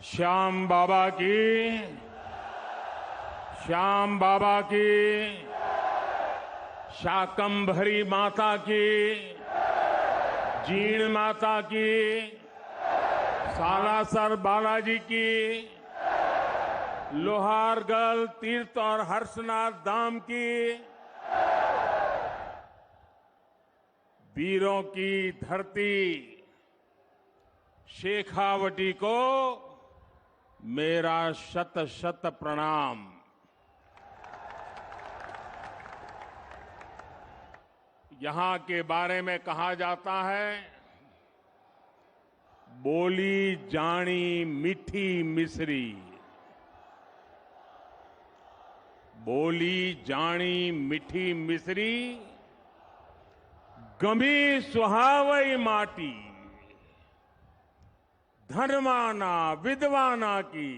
श्याम बाबा की, श्याम बाबा की, शाकंभरी माता की, जीण माता की, सालासर बालाजी की, लोहारगढ़ तीर्थ और हर्षनाथ धाम की, वीरों की धरती शेखावटी को मेरा शत शत प्रणाम। यहां के बारे में कहा जाता है, बोली जानी मीठी मिश्री, बोली जानी मीठी मिश्री, गमी सुहावई माटी, धनवाना विद्वाना की,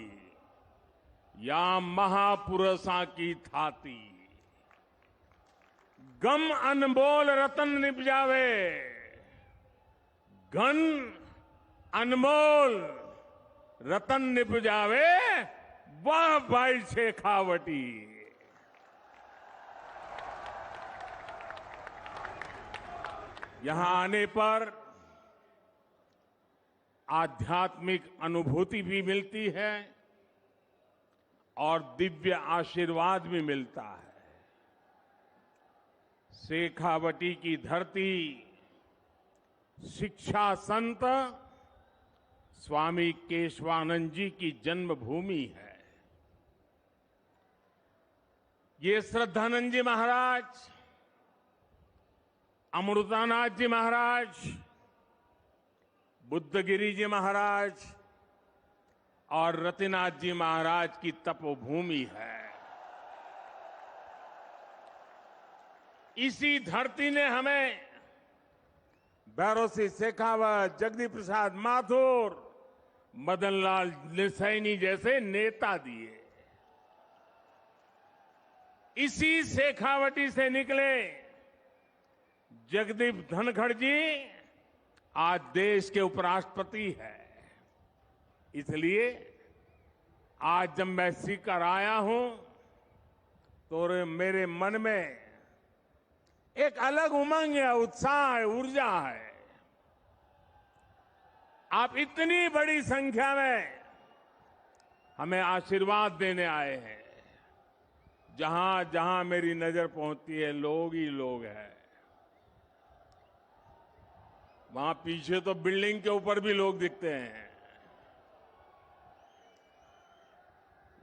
या महापुरुषा की थाती, गम अनमोल रतन निपजावे, घन अनमोल रतन निपजावे, वाह भाई शेखावटी। यहां आने पर आध्यात्मिक अनुभूति भी मिलती है और दिव्य आशीर्वाद भी मिलता है। शेखावटी की धरती शिक्षा संत स्वामी केशवानंद जी की जन्मभूमि है। ये श्रद्धानंद जी महाराज, अमृतानाथ जी महाराज, बुद्धगिरी जी महाराज और रतिनाथ जी महाराज की तपोभूमि है। इसी धरती ने हमें भैरव सिंह शेखावत, जगदीश प्रसाद माथुर, मदन लाल सैनी जैसे नेता दिए। इसी शेखावटी से निकले जगदीप धनखड़ जी आज देश के उपराष्ट्रपति है। इसलिए आज जब मैं सीकर आया हूं तो मेरे मन में एक अलग उमंग है, उत्साह है, ऊर्जा है। आप इतनी बड़ी संख्या में हमें आशीर्वाद देने आए हैं। जहां जहां मेरी नजर पहुंचती है, लोग ही लोग हैं। वहां पीछे तो बिल्डिंग के ऊपर भी लोग दिखते हैं।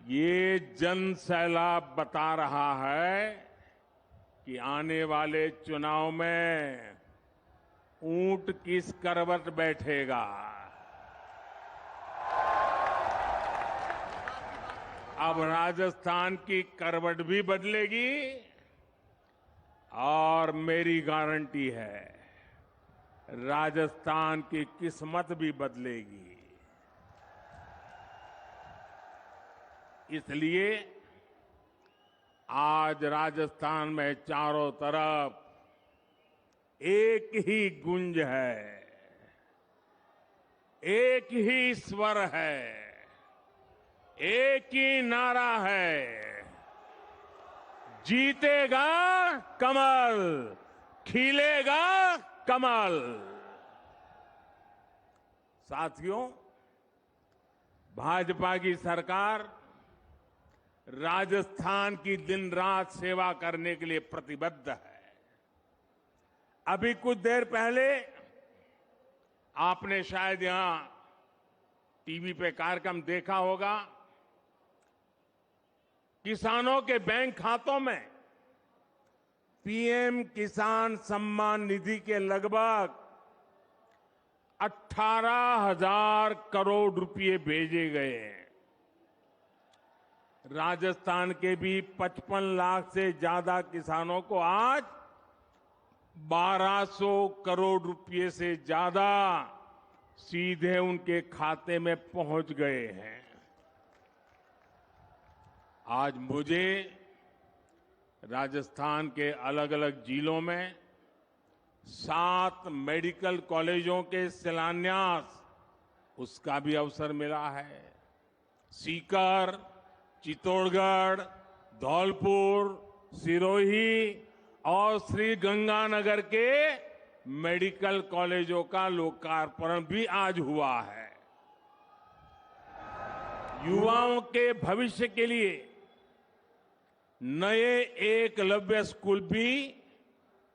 ये जन सैलाब बता रहा है कि आने वाले चुनाव में ऊंट किस करवट बैठेगा। अब राजस्थान की करवट भी बदलेगी और मेरी गारंटी है राजस्थान की किस्मत भी बदलेगी। इसलिए आज राजस्थान में चारों तरफ एक ही गूंज है, एक ही स्वर है, एक ही नारा है, जीतेगा कमल, खिलेगा कमल। साथियों, भाजपा की सरकार राजस्थान की दिन रात सेवा करने के लिए प्रतिबद्ध है। अभी कुछ देर पहले आपने शायद यहां टीवी पे कार्यक्रम देखा होगा। किसानों के बैंक खातों में पीएम किसान सम्मान निधि के लगभग 18,000 करोड़ रुपए भेजे गए हैं। राजस्थान के भी 55 लाख से ज्यादा किसानों को आज 1200 करोड़ रुपए से ज्यादा सीधे उनके खाते में पहुंच गए हैं। आज मुझे राजस्थान के अलग अलग जिलों में 7 मेडिकल कॉलेजों के शिलान्यास उसका भी अवसर मिला है। सीकर, चित्तौड़गढ़, धौलपुर, सिरोही और श्री गंगानगर के मेडिकल कॉलेजों का लोकार्पण भी आज हुआ है। युवाओं के भविष्य के लिए नए एकलव्य स्कूल भी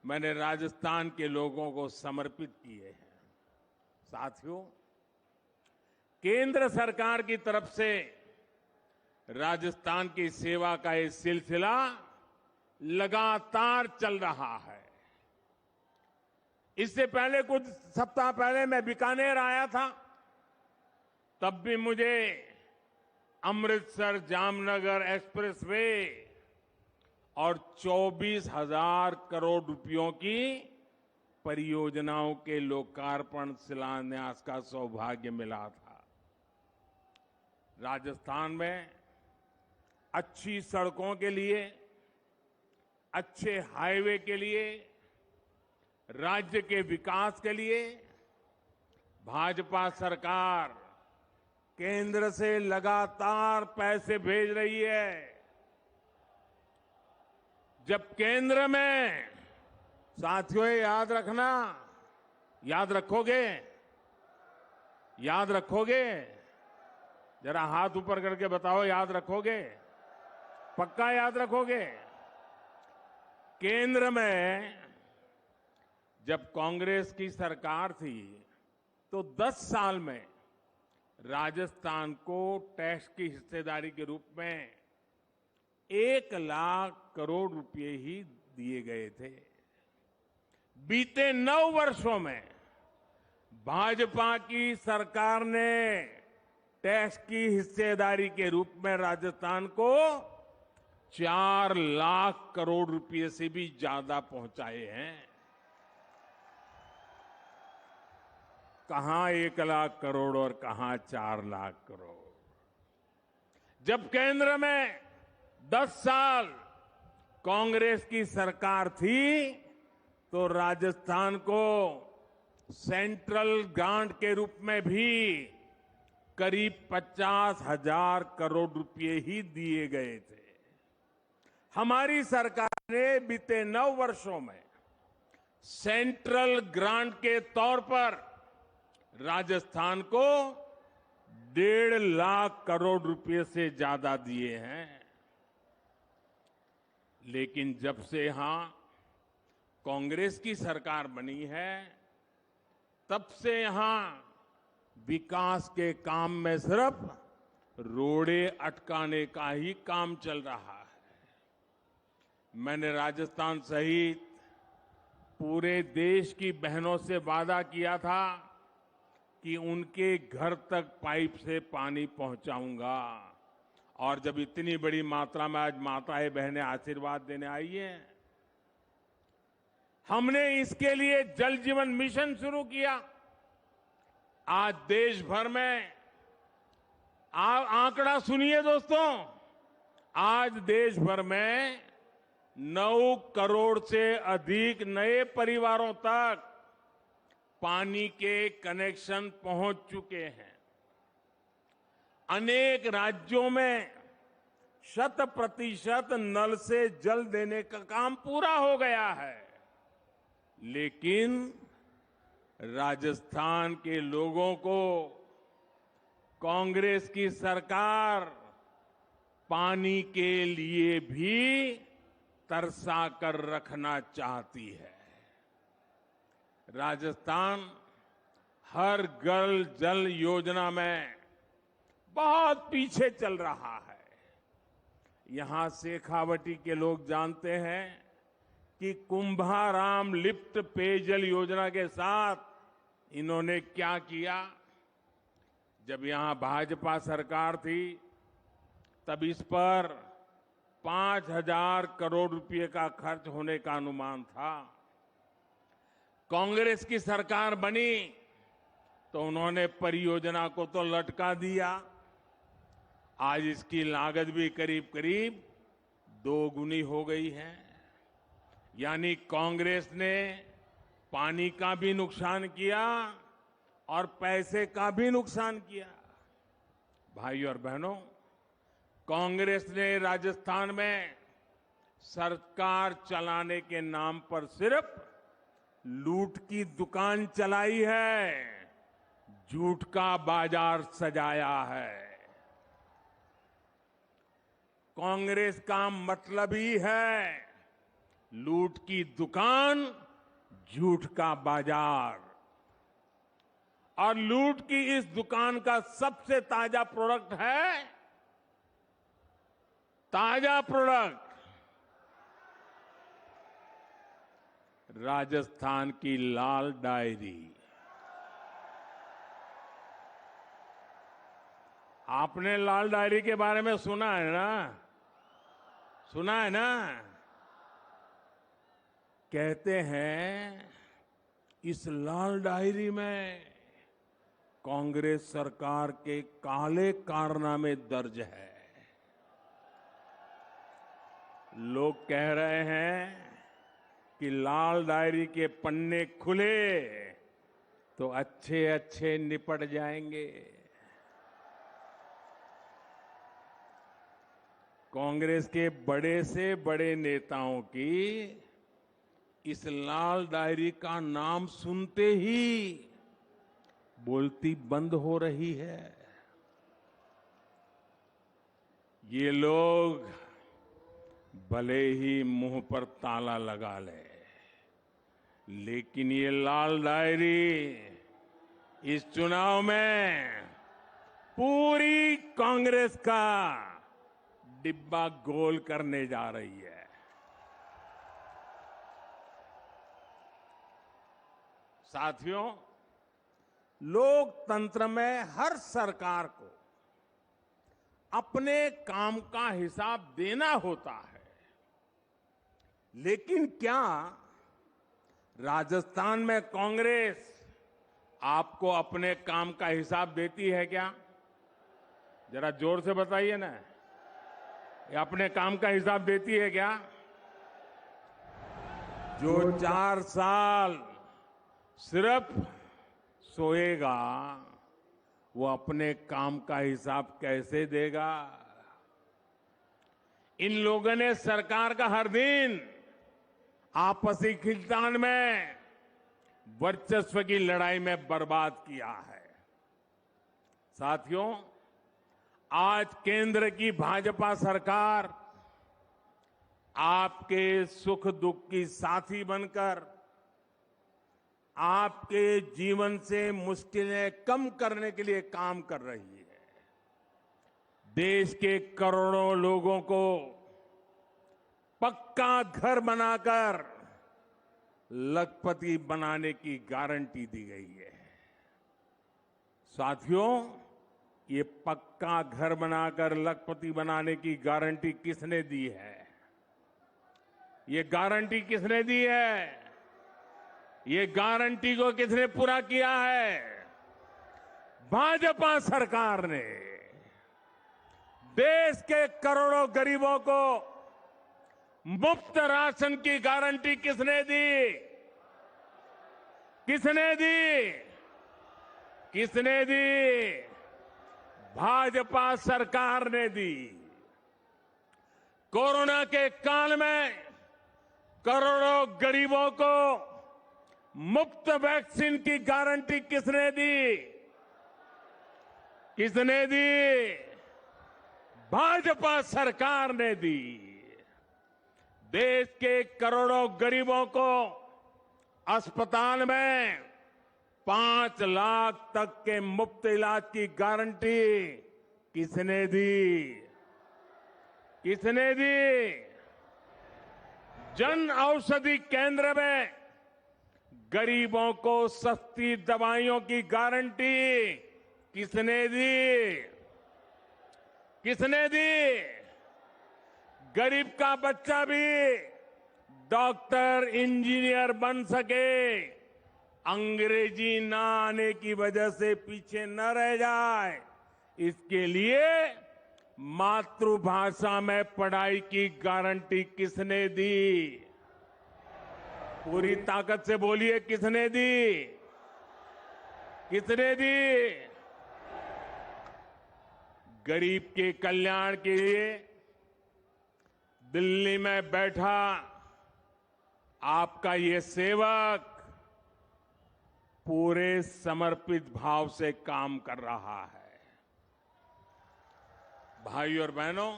मैंने राजस्थान के लोगों को समर्पित किए हैं। साथियों, केंद्र सरकार की तरफ से राजस्थान की सेवा का ये सिलसिला लगातार चल रहा है। इससे पहले कुछ सप्ताह पहले मैं बीकानेर आया था, तब भी मुझे अमृतसर जामनगर एक्सप्रेसवे और 24,000 करोड़ रुपयों की परियोजनाओं के लोकार्पण शिलान्यास का सौभाग्य मिला था। राजस्थान में अच्छी सड़कों के लिए, अच्छे हाईवे के लिए, राज्य के विकास के लिए भाजपा सरकार केंद्र से लगातार पैसे भेज रही है। जब केंद्र में, साथियों याद रखना, याद रखोगे, याद रखोगे, जरा हाथ ऊपर करके बताओ, याद रखोगे, पक्का याद रखोगे। केंद्र में जब कांग्रेस की सरकार थी तो 10 साल में राजस्थान को टैक्स की हिस्सेदारी के रूप में 1 लाख करोड़ रुपए ही दिए गए थे। बीते 9 वर्षों में भाजपा की सरकार ने टैक्स की हिस्सेदारी के रूप में राजस्थान को 4 लाख करोड़ रुपए से भी ज्यादा पहुंचाए हैं। कहां 1 लाख करोड़ और कहां 4 लाख करोड़। जब केंद्र में 10 साल कांग्रेस की सरकार थी तो राजस्थान को सेंट्रल ग्रांट के रूप में भी करीब 50,000 करोड़ रुपए ही दिए गए थे। हमारी सरकार ने बीते 9 वर्षों में सेंट्रल ग्रांट के तौर पर राजस्थान को 1.5 लाख करोड़ रुपए से ज्यादा दिए हैं। लेकिन जब से यहां कांग्रेस की सरकार बनी है, तब से यहां विकास के काम में सिर्फ रोड़े अटकाने का ही काम चल रहा है। मैंने राजस्थान सहित पूरे देश की बहनों से वादा किया था कि उनके घर तक पाइप से पानी पहुंचाऊंगा, और जब इतनी बड़ी मात्रा में आज माताएं बहनें आशीर्वाद देने आई हैं, हमने इसके लिए जल जीवन मिशन शुरू किया। आज देश भर में, आंकड़ा सुनिए दोस्तों, आज देश भर में 9 करोड़ से अधिक नए परिवारों तक पानी के कनेक्शन पहुंच चुके हैं। अनेक राज्यों में 100% नल से जल देने का काम पूरा हो गया है। लेकिन राजस्थान के लोगों को कांग्रेस की सरकार पानी के लिए भी तरसा कर रखना चाहती है। राजस्थान हर घर जल योजना में बहुत पीछे चल रहा है। यहां शेखावटी के लोग जानते हैं कि कुंभाराम लिफ्ट पेयजल योजना के साथ इन्होंने क्या किया। जब यहां भाजपा सरकार थी तब इस पर 5,000 करोड़ रुपए का खर्च होने का अनुमान था। कांग्रेस की सरकार बनी तो उन्होंने परियोजना को तो लटका दिया। आज इसकी लागत भी करीब करीब 2 गुनी हो गई है। यानी कांग्रेस ने पानी का भी नुकसान किया और पैसे का भी नुकसान किया। भाइयों और बहनों, कांग्रेस ने राजस्थान में सरकार चलाने के नाम पर सिर्फ लूट की दुकान चलाई है, झूठ का बाजार सजाया है। कांग्रेस का मतलब ही है लूट की दुकान, झूठ का बाजार। और लूट की इस दुकान का सबसे ताजा प्रोडक्ट है, ताजा प्रोडक्ट राजस्थान की लाल डायरी। आपने लाल डायरी के बारे में सुना है ना? सुना है ना? कहते हैं इस लाल डायरी में कांग्रेस सरकार के काले कारनामे दर्ज है। लोग कह रहे हैं कि लाल डायरी के पन्ने खुले तो अच्छे अच्छे निपट जाएंगे। कांग्रेस के बड़े से बड़े नेताओं की इस लाल डायरी का नाम सुनते ही बोलती बंद हो रही है। ये लोग भले ही मुंह पर ताला लगा ले, लेकिन ये लाल डायरी इस चुनाव में पूरी कांग्रेस का डिब्बा गोल करने जा रही है। साथियों, लोकतंत्र में हर सरकार को अपने काम का हिसाब देना होता है, लेकिन क्या राजस्थान में कांग्रेस आपको अपने काम का हिसाब देती है क्या? जरा जोर से बताइए ना, ये अपने काम का हिसाब देती है क्या? जो 4 साल सिर्फ सोएगा, वो अपने काम का हिसाब कैसे देगा? इन लोगों ने सरकार का हर दिन आपसी खींचतान में, वर्चस्व की लड़ाई में बर्बाद किया है। साथियों, आज केंद्र की भाजपा सरकार आपके सुख दुख की साथी बनकर आपके जीवन से मुश्किलें कम करने के लिए काम कर रही है। देश के करोड़ों लोगों को पक्का घर बनाकर लखपति बनाने की गारंटी दी गई है। साथियों, ये पक्का घर बनाकर लखपति बनाने की गारंटी किसने दी है? ये गारंटी किसने दी है? ये गारंटी को किसने पूरा किया है? भाजपा सरकार ने। देश के करोड़ों गरीबों को मुफ्त राशन की गारंटी किसने दी? किसने दी? किसने दी? भाजपा सरकार ने दी। कोरोना के काल में करोड़ों गरीबों को मुफ्त वैक्सीन की गारंटी किसने दी? किसने दी? भाजपा सरकार ने दी। देश के करोड़ों गरीबों को अस्पताल में 5 लाख तक के मुफ्त इलाज की गारंटी किसने दी? किसने दी? जन औषधि केंद्र में गरीबों को सस्ती दवाइयों की गारंटी किसने दी? किसने दी? गरीब का बच्चा भी डॉक्टर, इंजीनियर बन सके, अंग्रेजी ना आने की वजह से पीछे न रह जाए, इसके लिए मातृभाषा में पढ़ाई की गारंटी किसने दी? पूरी ताकत से बोलिए, किसने दी? किसने दी? गरीब के कल्याण के लिए दिल्ली में बैठा आपका ये सेवक पूरे समर्पित भाव से काम कर रहा है। भाइयों और बहनों,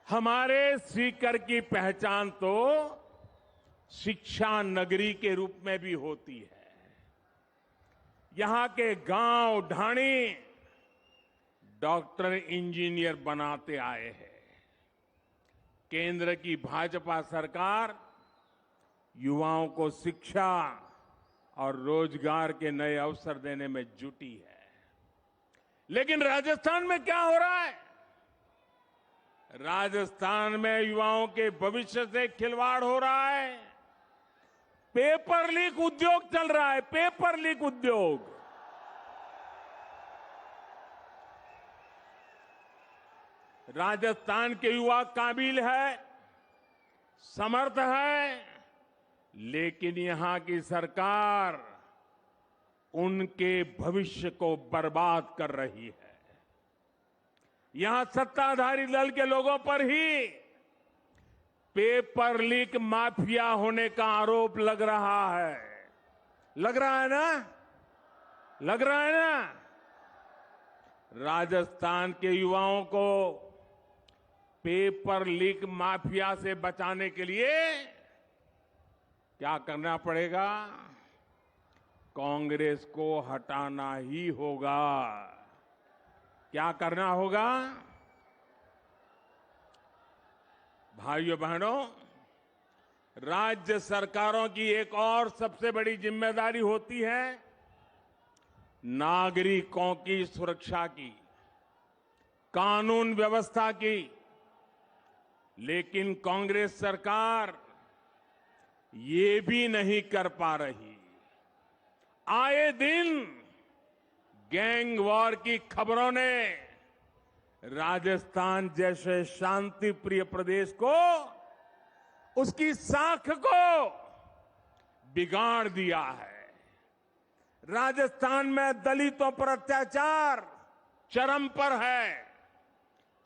हमारे सीकर की पहचान तो शिक्षा नगरी के रूप में भी होती है। यहां के गांव ढाणी डॉक्टर इंजीनियर बनाते आए हैं। केंद्र की भाजपा सरकार युवाओं को शिक्षा और रोजगार के नए अवसर देने में जुटी है। लेकिन राजस्थान में क्या हो रहा है? राजस्थान में युवाओं के भविष्य से खिलवाड़ हो रहा है। पेपर लीक उद्योग चल रहा है, पेपर लीक उद्योग। राजस्थान के युवा काबिल है, समर्थ है, लेकिन यहां की सरकार उनके भविष्य को बर्बाद कर रही है। यहां सत्ताधारी दल के लोगों पर ही पेपर लीक माफिया होने का आरोप लग रहा है। लग रहा है ना? लग रहा है ना? राजस्थान के युवाओं को पेपर लीक माफिया से बचाने के लिए क्या करना पड़ेगा? कांग्रेस को हटाना ही होगा। क्या करना होगा? भाइयों बहनों, राज्य सरकारों की एक और सबसे बड़ी जिम्मेदारी होती है नागरिकों की सुरक्षा की, कानून व्यवस्था की। लेकिन कांग्रेस सरकार ये भी नहीं कर पा रही। आए दिन गैंग वॉर की खबरों ने राजस्थान जैसे शांति प्रिय प्रदेश को, उसकी साख को बिगाड़ दिया है। राजस्थान में दलितों पर अत्याचार चरम पर है।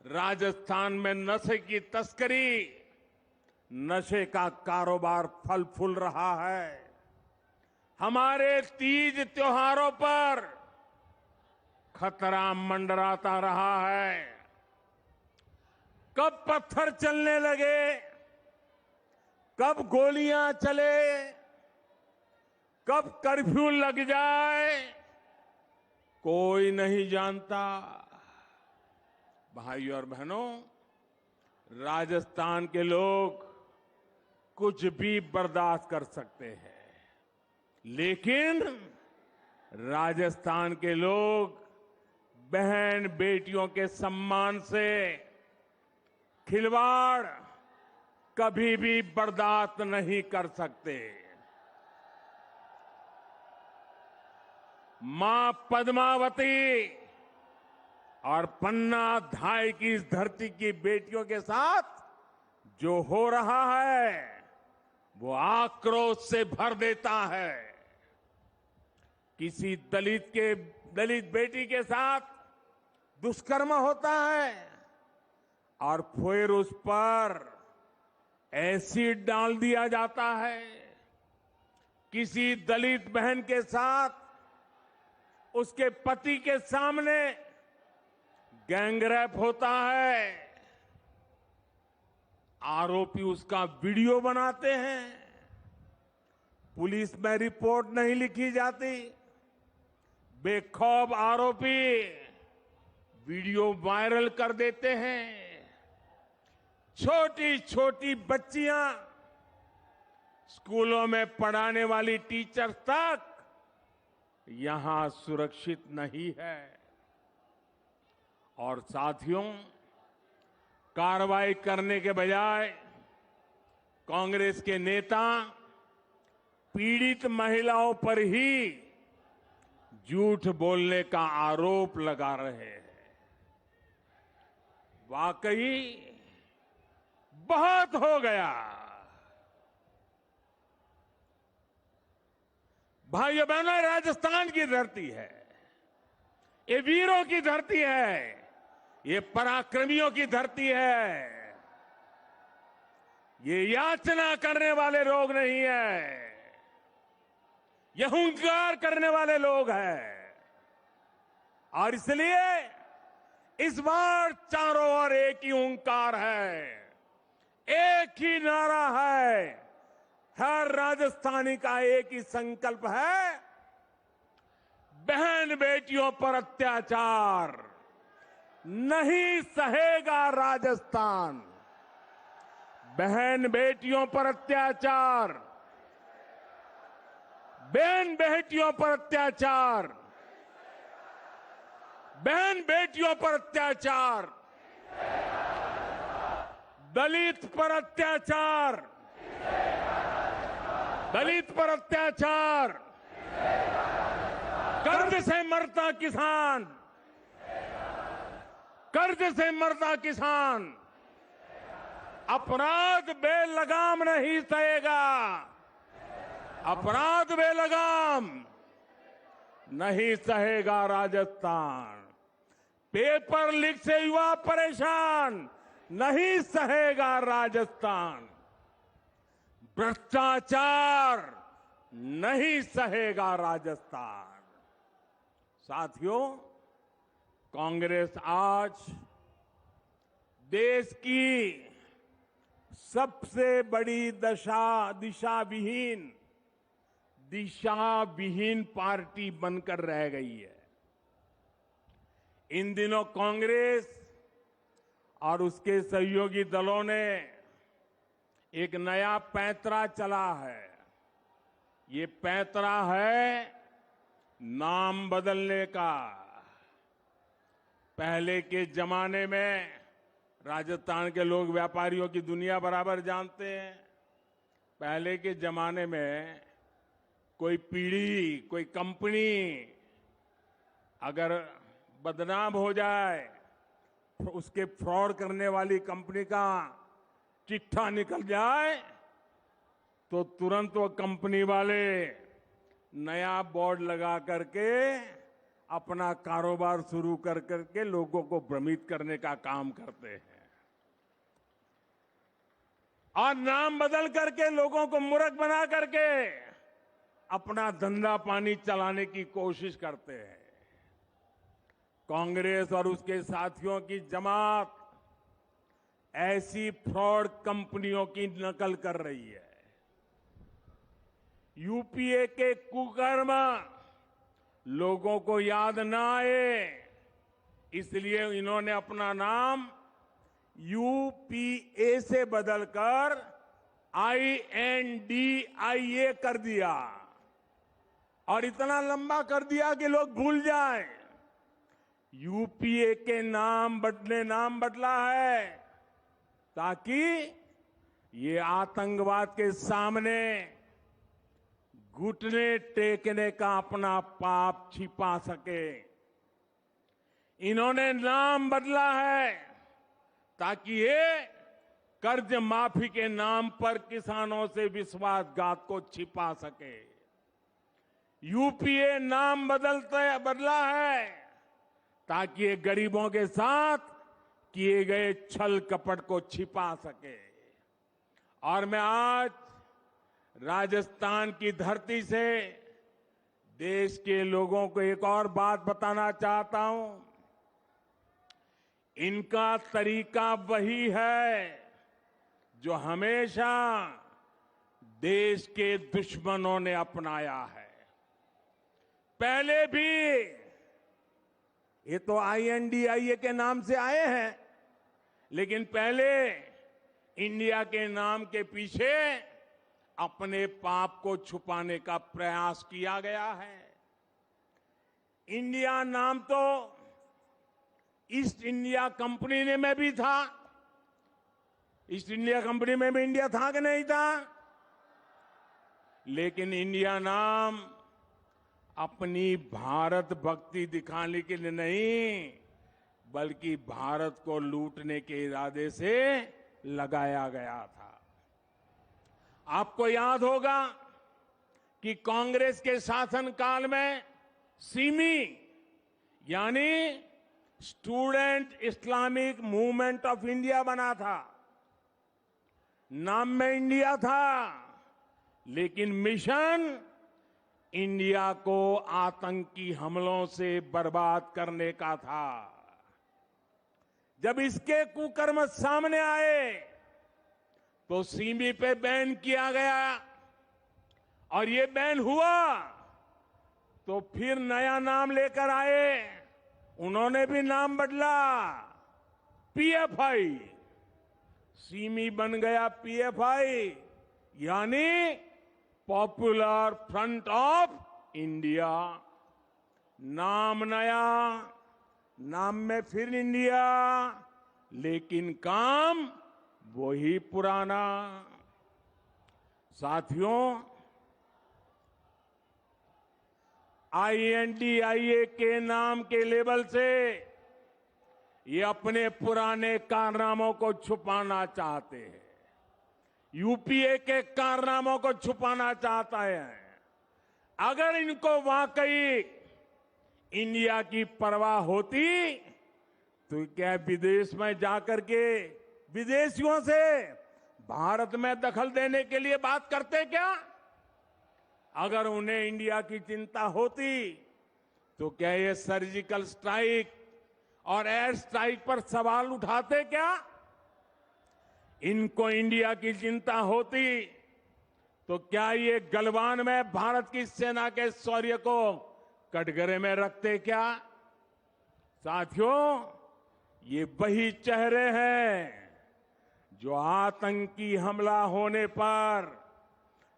राजस्थान में नशे की तस्करी, नशे का कारोबार फल फूल रहा है। हमारे तीज त्योहारों पर खतरा मंडराता रहा है। कब पत्थर चलने लगे, कब गोलियां चले, कब कर्फ्यू लग जाए, कोई नहीं जानता। भाइयों और बहनों, राजस्थान के लोग कुछ भी बर्दाश्त कर सकते हैं, लेकिन राजस्थान के लोग बहन बेटियों के सम्मान से खिलवाड़ कभी भी बर्दाश्त नहीं कर सकते। मां पद्मावती और पन्ना धाय की इस धरती की बेटियों के साथ जो हो रहा है वो आक्रोश से भर देता है। किसी दलित बेटी के साथ दुष्कर्म होता है और फिर उस पर एसिड डाल दिया जाता है। किसी दलित बहन के साथ उसके पति के सामने गैंगरेप होता है, आरोपी उसका वीडियो बनाते हैं, पुलिस में रिपोर्ट नहीं लिखी जाती, बेखौफ आरोपी वीडियो वायरल कर देते हैं। छोटी छोटी बच्चियां, स्कूलों में पढ़ाने वाली टीचर्स तक यहां सुरक्षित नहीं है। और साथियों, कार्रवाई करने के बजाय कांग्रेस के नेता पीड़ित महिलाओं पर ही झूठ बोलने का आरोप लगा रहे हैं। वाकई बहुत हो गया। भाइयों बहनों, राजस्थान की धरती है, ये वीरों की धरती है, ये पराक्रमियों की धरती है। ये याचना करने वाले लोग नहीं है, ये हुंकार करने वाले लोग हैं। और इसलिए इस बार चारों ओर एक ही हुंकार है, एक ही नारा है, हर राजस्थानी का एक ही संकल्प है, बहन बेटियों पर अत्याचार नहीं सहेगा राजस्थान। बहन बेटियों पर अत्याचार, बहन बेटियों पर अत्याचार, बहन बेटियों पर अत्याचार, दलित पर अत्याचार, दलित पर अत्याचार, कर्ज से मरता किसान, कर्ज से मरता किसान अपराध बेलगाम नहीं सहेगा, अपराध बेलगाम नहीं सहेगा राजस्थान। पेपर लीक से युवा परेशान नहीं सहेगा राजस्थान। भ्रष्टाचार नहीं सहेगा राजस्थान। साथियों, कांग्रेस आज देश की सबसे बड़ी दिशा विहीन पार्टी बनकर रह गई है। इन दिनों कांग्रेस और उसके सहयोगी दलों ने एक नया पैंतरा चला है। ये पैंतरा है नाम बदलने का। पहले के जमाने में राजस्थान के लोग व्यापारियों की दुनिया बराबर जानते हैं। पहले के जमाने में कोई पीढ़ी, कोई कंपनी अगर बदनाम हो जाए, तो उसके फ्रॉड करने वाली कंपनी का चिट्ठा निकल जाए, तो तुरंत वो कंपनी वाले नया बोर्ड लगा करके अपना कारोबार शुरू कर करके लोगों को भ्रमित करने का काम करते हैं और नाम बदल करके लोगों को मूर्ख बना करके अपना धंधा पानी चलाने की कोशिश करते हैं। कांग्रेस और उसके साथियों की जमात ऐसी फ्रॉड कंपनियों की नकल कर रही है। यूपीए के कुकर्म लोगों को याद ना आए, इसलिए इन्होंने अपना नाम यूपीए से बदलकर INDIA कर दिया और इतना लंबा कर दिया कि लोग भूल जाएं। यूपीए के नाम बदला है ताकि ये आतंकवाद के सामने घुटने टेकने का अपना पाप छिपा सके। इन्होंने नाम बदला है ताकि ये कर्ज माफी के नाम पर किसानों से विश्वासघात को छिपा सके। यूपीए नाम बदला है ताकि ये गरीबों के साथ किए गए छल कपट को छिपा सके। और मैं आज राजस्थान की धरती से देश के लोगों को एक और बात बताना चाहता हूं। इनका तरीका वही है जो हमेशा देश के दुश्मनों ने अपनाया है। पहले भी ये तो INDIA के नाम से आए हैं, लेकिन पहले इंडिया के नाम के पीछे अपने पाप को छुपाने का प्रयास किया गया है। इंडिया नाम तो ईस्ट इंडिया कंपनी में भी था। ईस्ट इंडिया कंपनी में भी इंडिया था कि नहीं था? लेकिन इंडिया नाम अपनी भारत भक्ति दिखाने के लिए नहीं, बल्कि भारत को लूटने के इरादे से लगाया गया था। आपको याद होगा कि कांग्रेस के शासनकाल में सिमी यानी student Islamic movement of India बना था। नाम में इंडिया था, लेकिन मिशन इंडिया को आतंकी हमलों से बर्बाद करने का था। जब इसके कुकर्म सामने आए तो सीमी पे बैन किया गया, और ये बैन हुआ तो फिर नया नाम लेकर आए। उन्होंने भी नाम बदला, पीएफआई। सीमी बन गया पीएफआई, यानी पॉपुलर फ्रंट ऑफ इंडिया। नाम नया, नाम में फिर इंडिया, लेकिन काम वही पुराना। साथियों, INDIA के नाम के लेबल से ये अपने पुराने कारनामों को छुपाना चाहते हैं। यूपीए के कारनामों को छुपाना चाहता है। अगर इनको वाकई इंडिया की परवाह होती तो क्या विदेश में जाकर के विदेशियों से भारत में दखल देने के लिए बात करते क्या? अगर उन्हें इंडिया की चिंता होती तो क्या ये सर्जिकल स्ट्राइक और एयर स्ट्राइक पर सवाल उठाते क्या? इनको इंडिया की चिंता होती तो क्या ये गलवान में भारत की सेना के शौर्य को कटघरे में रखते क्या? साथियों, ये वही चेहरे हैं जो आतंकी हमला होने पर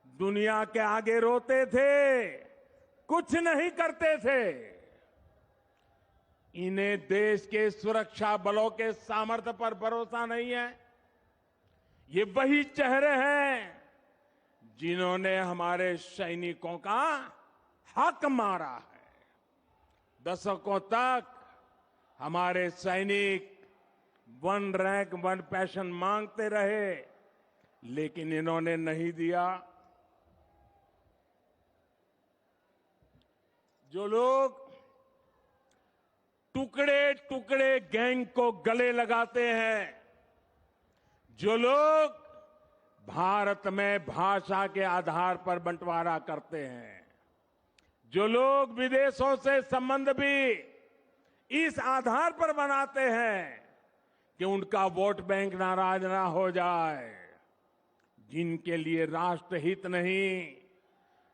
दुनिया के आगे रोते थे, कुछ नहीं करते थे। इन्हें देश के सुरक्षा बलों के सामर्थ्य पर भरोसा नहीं है। ये वही चेहरे हैं जिन्होंने हमारे सैनिकों का हक मारा है। दशकों तक हमारे सैनिक वन रैंक वन पेंशन मांगते रहे, लेकिन इन्होंने नहीं दिया। जो लोग टुकड़े टुकड़े गैंग को गले लगाते हैं, जो लोग भारत में भाषा के आधार पर बंटवारा करते हैं, जो लोग विदेशों से संबंध भी इस आधार पर बनाते हैं कि उनका वोट बैंक नाराज ना हो जाए, जिनके लिए राष्ट्रहित नहीं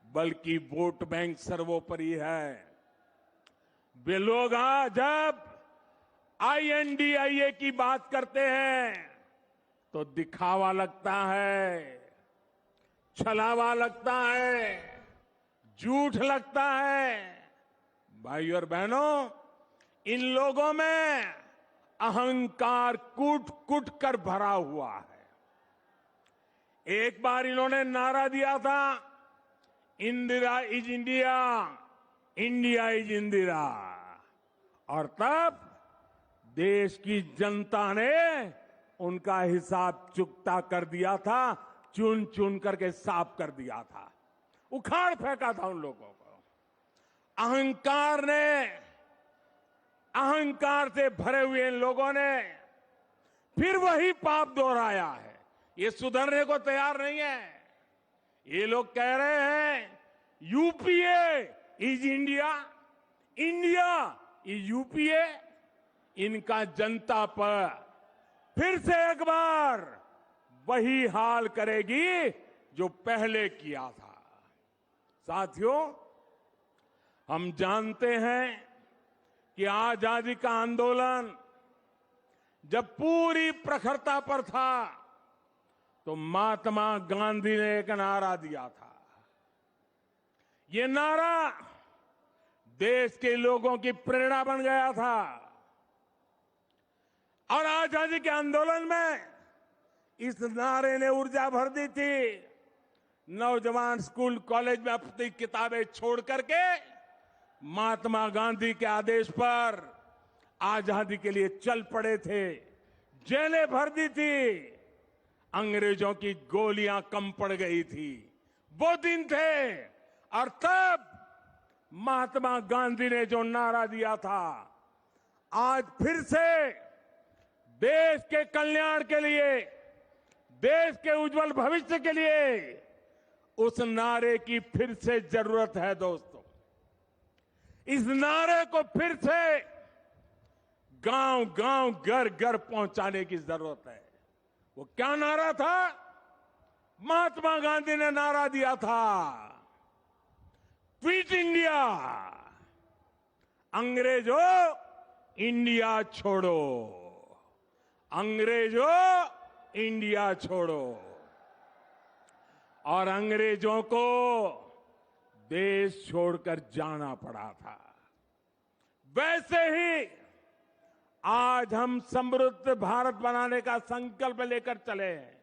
बल्कि वोट बैंक सर्वोपरि है, वे लोग आज जब INDIA की बात करते हैं तो दिखावा लगता है, छलावा लगता है, झूठ लगता है। भाई और बहनों, इन लोगों में अहंकार कूट कूट कर भरा हुआ है। एक बार इन्होंने नारा दिया था, Indira is India, India is Indira, और तब देश की जनता ने उनका हिसाब चुकता कर दिया था, चुन चुन करके साफ कर दिया था, उखाड़ फेंका था उन लोगों को। अहंकार से भरे हुए इन लोगों ने फिर वही पाप दोहराया है। ये सुधरने को तैयार नहीं है। ये लोग कह रहे हैं UPA is India, India is UPA. इनका जनता पर फिर से एक बार वही हाल करेगी जो पहले किया था। साथियों, हम जानते हैं कि आजादी का आंदोलन जब पूरी प्रखरता पर था तो महात्मा गांधी ने एक नारा दिया था। ये नारा देश के लोगों की प्रेरणा बन गया था, और आजादी के आंदोलन में इस नारे ने ऊर्जा भर दी थी। नौजवान स्कूल कॉलेज में अपनी किताबें छोड़ करके महात्मा गांधी के आदेश पर आजादी के लिए चल पड़े थे। जेलें भर दी थी, अंग्रेजों की गोलियां कम पड़ गई थी। वो दिन थे, और तब महात्मा गांधी ने जो नारा दिया था, आज फिर से देश के कल्याण के लिए, देश के उज्जवल भविष्य के लिए उस नारे की फिर से जरूरत है दोस्तों। इस नारे को फिर से गांव गांव घर घर पहुंचाने की जरूरत है। वो क्या नारा था? महात्मा गांधी ने नारा दिया था, क्विट इंडिया, अंग्रेजों इंडिया छोड़ो, अंग्रेजों इंडिया छोड़ो। और अंग्रेजों को देश छोड़कर जाना पड़ा था। वैसे ही आज हम समृद्ध भारत बनाने का संकल्प लेकर चले हैं।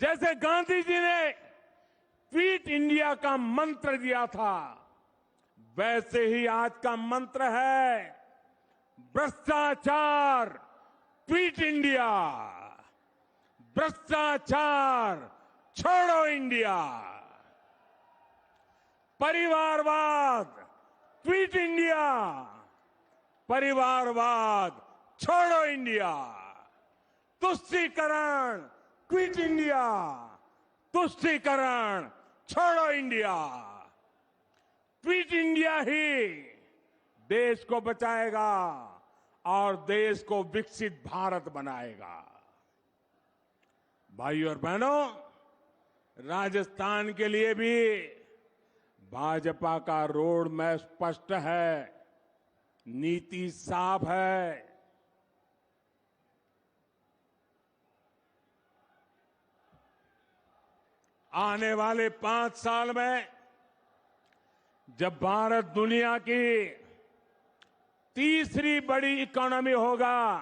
जैसे गांधी जी ने क्विट इंडिया का मंत्र दिया था, वैसे ही आज का मंत्र है भ्रष्टाचार क्विट इंडिया, भ्रष्टाचार छोड़ो इंडिया, परिवारवाद क्विट इंडिया, परिवारवाद छोड़ो इंडिया, तुष्टीकरण क्विट इंडिया, तुष्टीकरण छोड़ो इंडिया। क्विट इंडिया ही देश को बचाएगा और देश को विकसित भारत बनाएगा। भाइयों और बहनों, राजस्थान के लिए भी भाजपा का रोड मैप स्पष्ट है, नीति साफ है। आने वाले 5 साल में जब भारत दुनिया की तीसरी बड़ी इकोनॉमी होगा,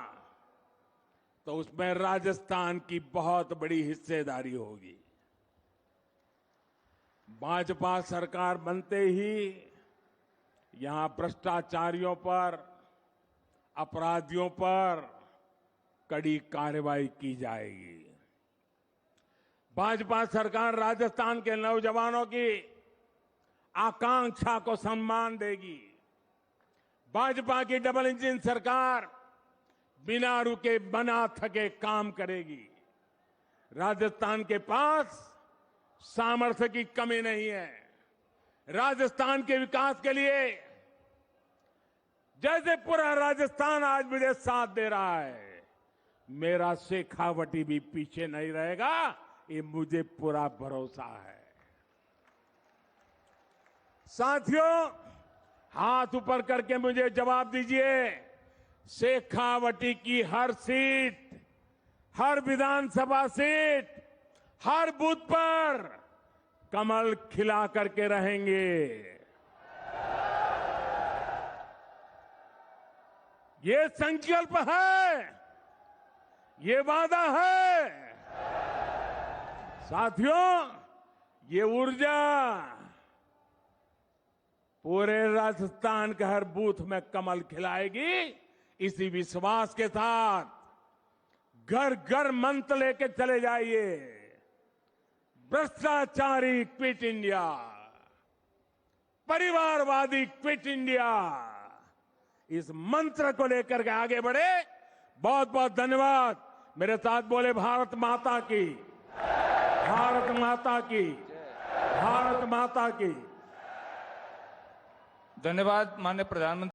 तो उसमें राजस्थान की बहुत बड़ी हिस्सेदारी होगी। भाजपा सरकार बनते ही यहां भ्रष्टाचारियों पर, अपराधियों पर कड़ी कार्रवाई की जाएगी। भाजपा सरकार राजस्थान के नौजवानों की आकांक्षा को सम्मान देगी। भाजपा की डबल इंजन सरकार बिना रुके बिना थके काम करेगी। राजस्थान के पास सामर्थ्य की कमी नहीं है। राजस्थान के विकास के लिए जैसे पूरा राजस्थान आज मुझे साथ दे रहा है, मेरा शेखावटी भी पीछे नहीं रहेगा, ये मुझे पूरा भरोसा है। साथियों, हाथ ऊपर करके मुझे जवाब दीजिए, शेखावटी की हर सीट, हर विधानसभा सीट, हर बूथ पर कमल खिला करके रहेंगे। ये संकल्प है, ये वादा है। साथियों, ये ऊर्जा पूरे राजस्थान के हर बूथ में कमल खिलाएगी। इसी विश्वास के साथ घर घर मंत्र लेके चले जाइए, भ्रष्टाचारी क्विट इंडिया, परिवारवादी क्विट इंडिया। इस मंत्र को लेकर के आगे बढ़े। बहुत बहुत धन्यवाद। मेरे साथ बोले भारत माता की, भारत माता की, भारत माता की। धन्यवाद माननीय प्रधानमंत्री।